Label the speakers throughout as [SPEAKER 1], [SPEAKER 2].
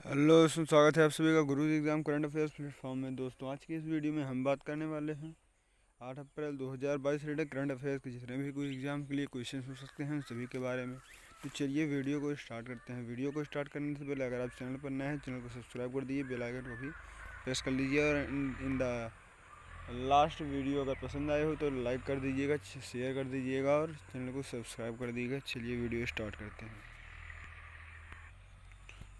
[SPEAKER 1] Hello दोस्तों, स्वागत है आप सभी का गुरु एग्ज़ाम करंट अफेयर्स प्लेटफॉर्म में। दोस्तों, आज की इस वीडियो में हम बात करने वाले हैं 8 अप्रैल 2022 रिलेटेड करंट अफेयर्स के जितने भी कोई एग्ज़ाम के लिए क्वेश्चन हो सकते हैं सभी के बारे में। तो चलिए वीडियो को स्टार्ट करते हैं। वीडियो को स्टार्ट करने से पहले अगर आप चैनल पर नए हैं, चैनल को सब्सक्राइब कर दीजिए, बेल आइकन को भी प्रेस कर लीजिए और इन द लास्ट वीडियो अगर पसंद आए हो तो लाइक कर दीजिएगा, शेयर कर दीजिएगा और चैनल को सब्सक्राइब कर दीजिएगा। चलिए वीडियो स्टार्ट करते हैं।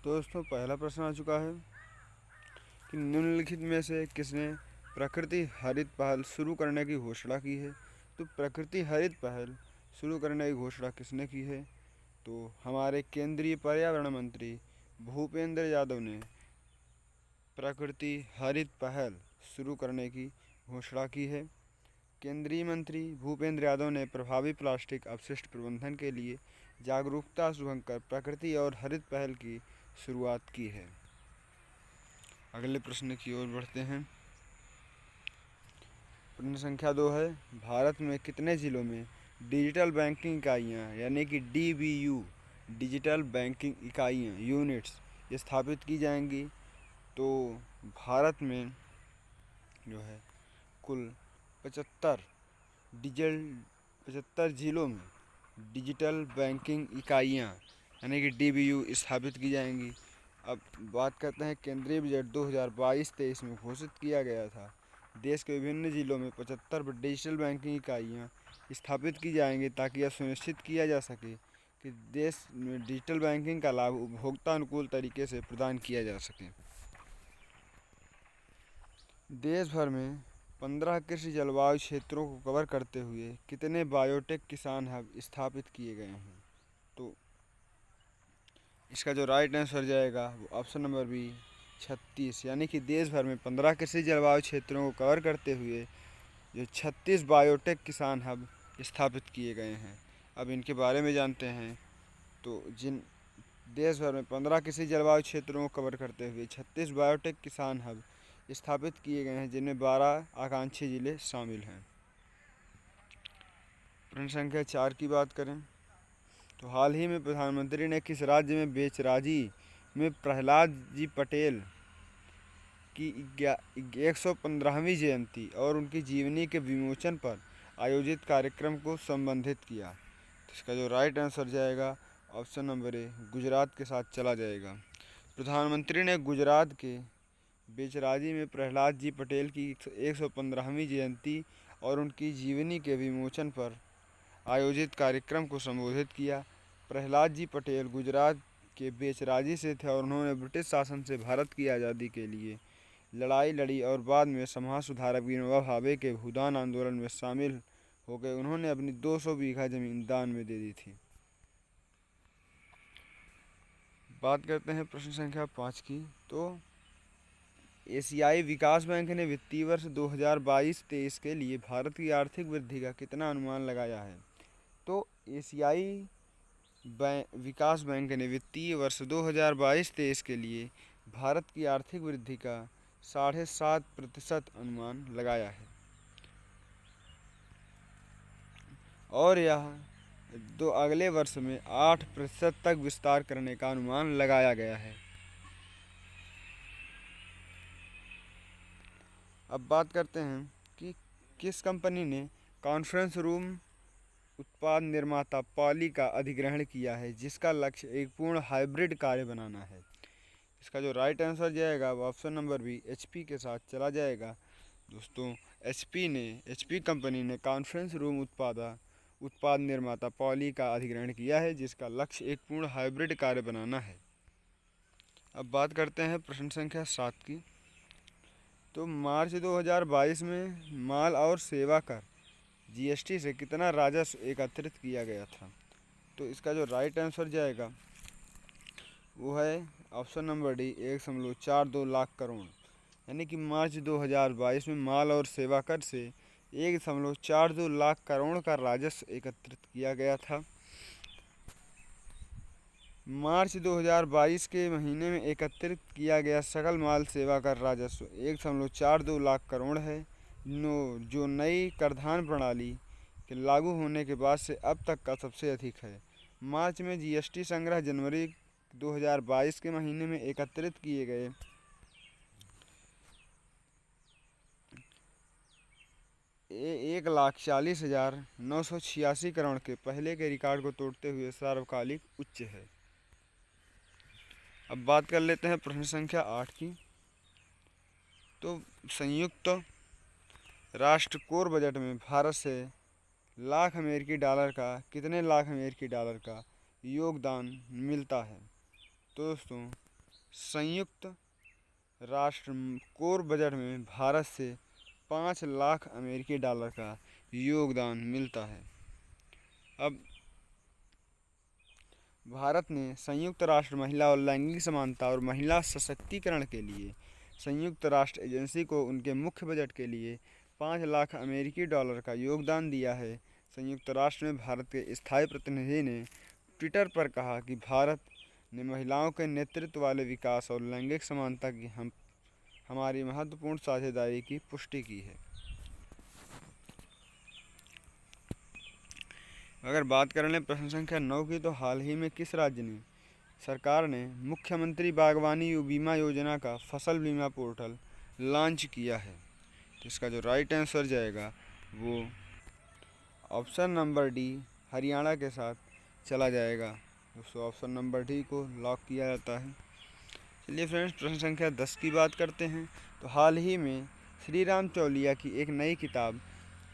[SPEAKER 1] दोस्तों, पहला प्रश्न आ चुका है कि निम्नलिखित में से किसने प्रकृति हरित पहल शुरू करने की घोषणा की है। तो प्रकृति हरित पहल शुरू करने की घोषणा किसने की है? तो हमारे केंद्रीय पर्यावरण मंत्री भूपेंद्र यादव ने प्रकृति हरित पहल शुरू करने की घोषणा की है। केंद्रीय मंत्री भूपेंद्र यादव ने प्रभावी प्लास्टिक अपशिष्ट प्रबंधन के लिए जागरूकता शुरू कर प्रकृति और हरित पहल की शुरुआत की है। अगले प्रश्न की ओर बढ़ते हैं। प्रश्न संख्या 2 है, भारत में कितने जिलों में डिजिटल बैंकिंग इकाइयाँ यानी कि DBU डिजिटल बैंकिंग इकाइयाँ यूनिट्स स्थापित की जाएंगी? तो भारत में जो है कुल 75 जिलों में डिजिटल बैंकिंग इकाइयाँ यानी कि DBU स्थापित की जाएंगी। अब बात करते हैं, केंद्रीय बजट 2022-23 में घोषित किया गया था देश के विभिन्न जिलों में 75 डिजिटल बैंकिंग इकाइयाँ स्थापित की जाएंगी ताकि यह सुनिश्चित किया जा सके कि देश में डिजिटल बैंकिंग का लाभ उपभोक्ता अनुकूल तरीके से प्रदान किया जा सके। देश भर में 15 कृषि जलवायु क्षेत्रों को कवर करते हुए कितने बायोटेक किसान हब स्थापित किए गए हैं? तो इसका जो राइट आंसर जाएगा वो ऑप्शन नंबर बी 36, यानी कि देश भर में 15 कृषि जलवायु क्षेत्रों को कवर करते हुए जो 36 बायोटेक किसान हब स्थापित किए गए हैं। अब इनके बारे में जानते हैं। तो जिन देश भर में 15 कृषि जलवायु क्षेत्रों को कवर करते हुए 36 बायोटेक किसान हब स्थापित किए गए हैं, जिनमें 12 आकांक्षी जिले शामिल हैं। प्रश्न संख्या 4 की बात करें तो हाल ही में प्रधानमंत्री ने किस राज्य में बेचराजी में प्रहलाद जी पटेल की 115वीं जयंती और उनकी जीवनी के विमोचन पर आयोजित कार्यक्रम को संबोधित किया? तो इसका जो राइट आंसर जाएगा ऑप्शन नंबर ए गुजरात के साथ चला जाएगा। प्रधानमंत्री ने गुजरात के बेचराजी में प्रहलाद जी पटेल की 115वीं जयंती और उनकी जीवनी के विमोचन पर आयोजित कार्यक्रम को संबोधित किया। प्रहलाद जी पटेल गुजरात के बेचराजी से थे और उन्होंने ब्रिटिश शासन से भारत की आज़ादी के लिए लड़ाई लड़ी और बाद में समाज सुधारक विनोबा भावे के भूदान आंदोलन में शामिल हो गए। उन्होंने अपनी 200 बीघा जमीन दान में दे दी थी। बात करते हैं प्रश्न संख्या 5 की। तो एशियाई विकास बैंक ने वित्तीय वर्ष 2022-23 के लिए भारत की आर्थिक वृद्धि का कितना अनुमान लगाया है? तो एशियाई विकास बैंक ने वित्तीय वर्ष 2022-23 के लिए भारत की आर्थिक वृद्धि का 7.5% अनुमान लगाया है और यह अगले वर्ष में 8% तक विस्तार करने का अनुमान लगाया गया है। अब बात करते हैं कि किस कंपनी ने कॉन्फ्रेंस रूम उत्पाद निर्माता पॉली का अधिग्रहण किया है, जिसका लक्ष्य एक पूर्ण हाइब्रिड कार्य बनाना है? इसका जो राइट आंसर जाएगा वो ऑप्शन नंबर बी HP के साथ चला जाएगा। दोस्तों, HP कंपनी ने कॉन्फ्रेंस रूम उत्पाद निर्माता पॉली का अधिग्रहण किया है, जिसका लक्ष्य एक पूर्ण हाइब्रिड कार्य बनाना है। अब बात करते हैं प्रश्न संख्या 7 की। तो मार्च 2022 में माल और सेवा कर GST से कितना राजस्व एकत्रित किया गया था? तो इसका जो राइट आंसर जाएगा वो है option number D 1.42 lakh crore, यानी कि मार्च 2022 में माल और सेवा कर से 1.42 लाख करोड़ का राजस्व एकत्रित किया गया था। मार्च 2022 के महीने में एकत्रित किया गया सकल माल सेवा कर राजस्व 1.42 लाख करोड़ है, जो नई करधान प्रणाली के लागू होने के बाद से अब तक का सबसे अधिक है। मार्च में GST संग्रह जनवरी 2022 के महीने में एकत्रित किए गए 1,40,986 करोड़ के पहले के रिकॉर्ड को तोड़ते हुए सार्वकालिक उच्च है। अब बात कर लेते हैं प्रश्न संख्या 8 की। तो संयुक्त राष्ट्र कोर बजट में भारत से कितने लाख अमेरिकी डॉलर का योगदान मिलता है? तो दोस्तों, संयुक्त राष्ट्र कोर बजट में भारत से 5 लाख अमेरिकी डॉलर का योगदान मिलता है। अब भारत ने संयुक्त राष्ट्र महिला और लैंगिक समानता और महिला सशक्तिकरण के लिए संयुक्त राष्ट्र एजेंसी को उनके मुख्य बजट के लिए 5 लाख अमेरिकी डॉलर का योगदान दिया है। संयुक्त राष्ट्र में भारत के स्थायी प्रतिनिधि ने ट्विटर पर कहा कि भारत ने महिलाओं के नेतृत्व वाले विकास और लैंगिक समानता की हमारी महत्वपूर्ण साझेदारी की पुष्टि की है। अगर बात कर लें प्रश्न संख्या 9 की, तो हाल ही में किस राज्य ने सरकार ने मुख्यमंत्री बागवानी बीमा योजना का फसल बीमा पोर्टल लॉन्च किया है? तो इसका जो राइट आंसर जाएगा वो ऑप्शन नंबर डी हरियाणा के साथ चला जाएगा। दोस्तों, ऑप्शन नंबर डी को लॉक किया जाता है। चलिए फ्रेंड्स, प्रश्न संख्या 10 की बात करते हैं। तो हाल ही में श्री राम चौलिया की एक नई किताब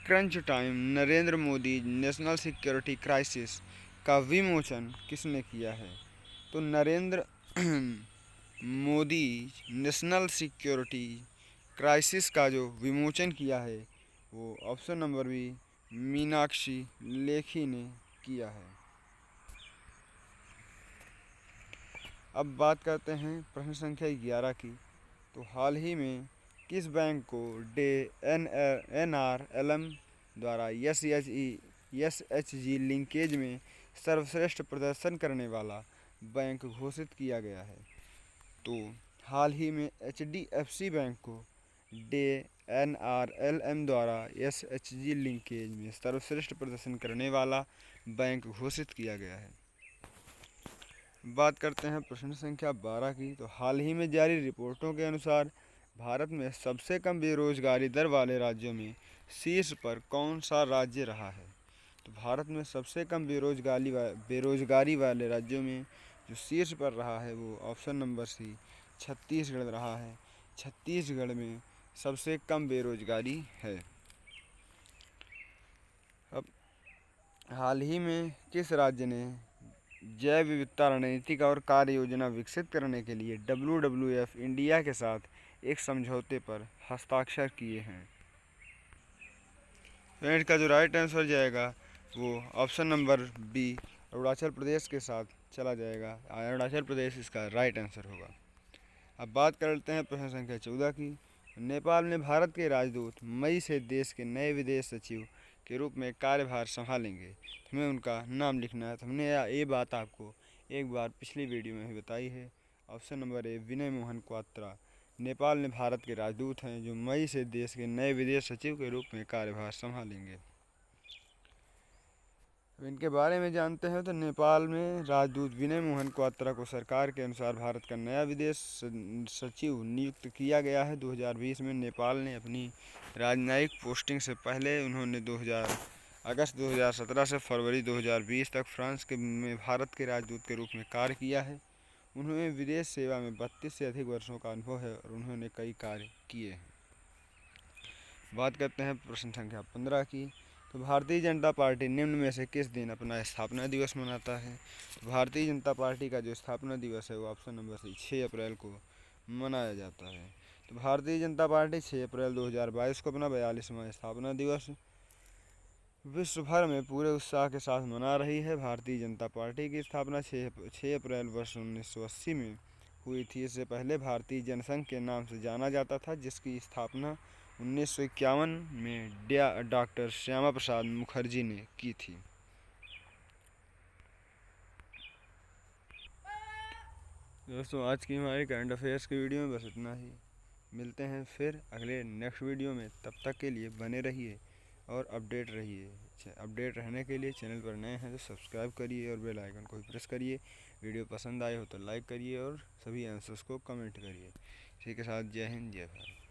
[SPEAKER 1] crunch time Narendra Modi national security crisis का विमोचन किसने किया है? तो Narendra Modi national security crisis का जो विमोचन किया है वो option number B Meenakshi Lekhi ने किया है। अब बात करते हैं प्रश्न संख्या 11 की। तो हाल ही में किस बैंक को NRLM द्वारा SHG लिंकेज में सर्वश्रेष्ठ प्रदर्शन करने वाला बैंक घोषित किया गया है? तो हाल ही में HDFC बैंक को NRLM द्वारा SHG लिंकेज में सर्वश्रेष्ठ प्रदर्शन करने वाला बैंक घोषित किया गया है। बात करते हैं प्रश्न संख्या 12 की। तो हाल ही में जारी रिपोर्टों के अनुसार भारत में सबसे कम बेरोजगारी दर वाले राज्यों में शीर्ष पर कौन सा राज्य रहा है? तो भारत में सबसे कम बेरोजगारी वाले राज्यों में जो शीर्ष पर रहा है वो ऑप्शन नंबर सी छत्तीसगढ़ रहा है। छत्तीसगढ़ में सबसे कम बेरोजगारी है। अब हाल ही में किस राज्य ने जैव विविधता रणनीतिक और कार्य योजना विकसित करने के लिए WWF इंडिया के साथ एक समझौते पर हस्ताक्षर किए हैं? फ्रेंड्स, का जो राइट आंसर जाएगा वो option number B Arunachal Pradesh के साथ चला जाएगा। अरुणाचल प्रदेश इसका राइट आंसर होगा। अब बात कर लेते हैं प्रश्न संख्या 14 की। नेपाल में भारत के राजदूत मई से देश के नए विदेश सचिव के रूप में कार्यभार संभालेंगे। हमें उनका नाम लिखना है। तो हमने ये बात आपको एक बार पिछली वीडियो में भी बताई है। ऑप्शन नंबर ए विनय मोहन क्वात्रा नेपाल में भारत के राजदूत हैं जो मई से देश के नए विदेश सचिव के रूप में कार्यभार संभालेंगे। अब इनके बारे में जानते हैं। तो नेपाल में राजदूत विनय मोहन क्वात्रा को सरकार के अनुसार भारत का नया विदेश सचिव नियुक्त किया गया है। 2020 में नेपाल ने अपनी राजनयिक पोस्टिंग से पहले उन्होंने अगस्त 2017 से फरवरी 2020 तक फ्रांस में भारत के राजदूत के रूप में कार्य किया है। उन्होंने विदेश सेवा में 32 से अधिक वर्षों का अनुभव है और उन्होंने कई कार्य किए हैं। बात करते हैं प्रश्न संख्या 15 की। तो भारतीय जनता पार्टी निम्न में से किस दिन अपना स्थापना दिवस मनाता है? तो भारतीय जनता पार्टी का जो स्थापना दिवस है वो ऑप्शन नंबर सी 6 अप्रैल को मनाया जाता है। तो भारतीय जनता पार्टी 6 अप्रैल 2022 को अपना 42वां स्थापना दिवस विश्व भर में पूरे उत्साह के साथ मना रही है। भारतीय जनता पार्टी की स्थापना 6 अप्रैल वर्ष 1980 में हुई थी। इससे पहले भारतीय जनसंघ के नाम से जाना जाता था, जिसकी स्थापना 1951 में डॉक्टर श्यामा प्रसाद मुखर्जी ने की थी। दोस्तों, आज की हमारी करंट अफेयर्स की वीडियो में बस इतना ही। मिलते हैं फिर अगले नेक्स्ट वीडियो में। तब तक के लिए बने रहिए और अपडेट रहिए। अपडेट रहने के लिए चैनल पर नए हैं तो सब्सक्राइब करिए और बेल आइकन को भी प्रेस करिए। वीडियो पसंद आए हो तो लाइक करिए और सभी आंसर्स को कमेंट करिए। इसी के साथ जय हिंद, जय भारत।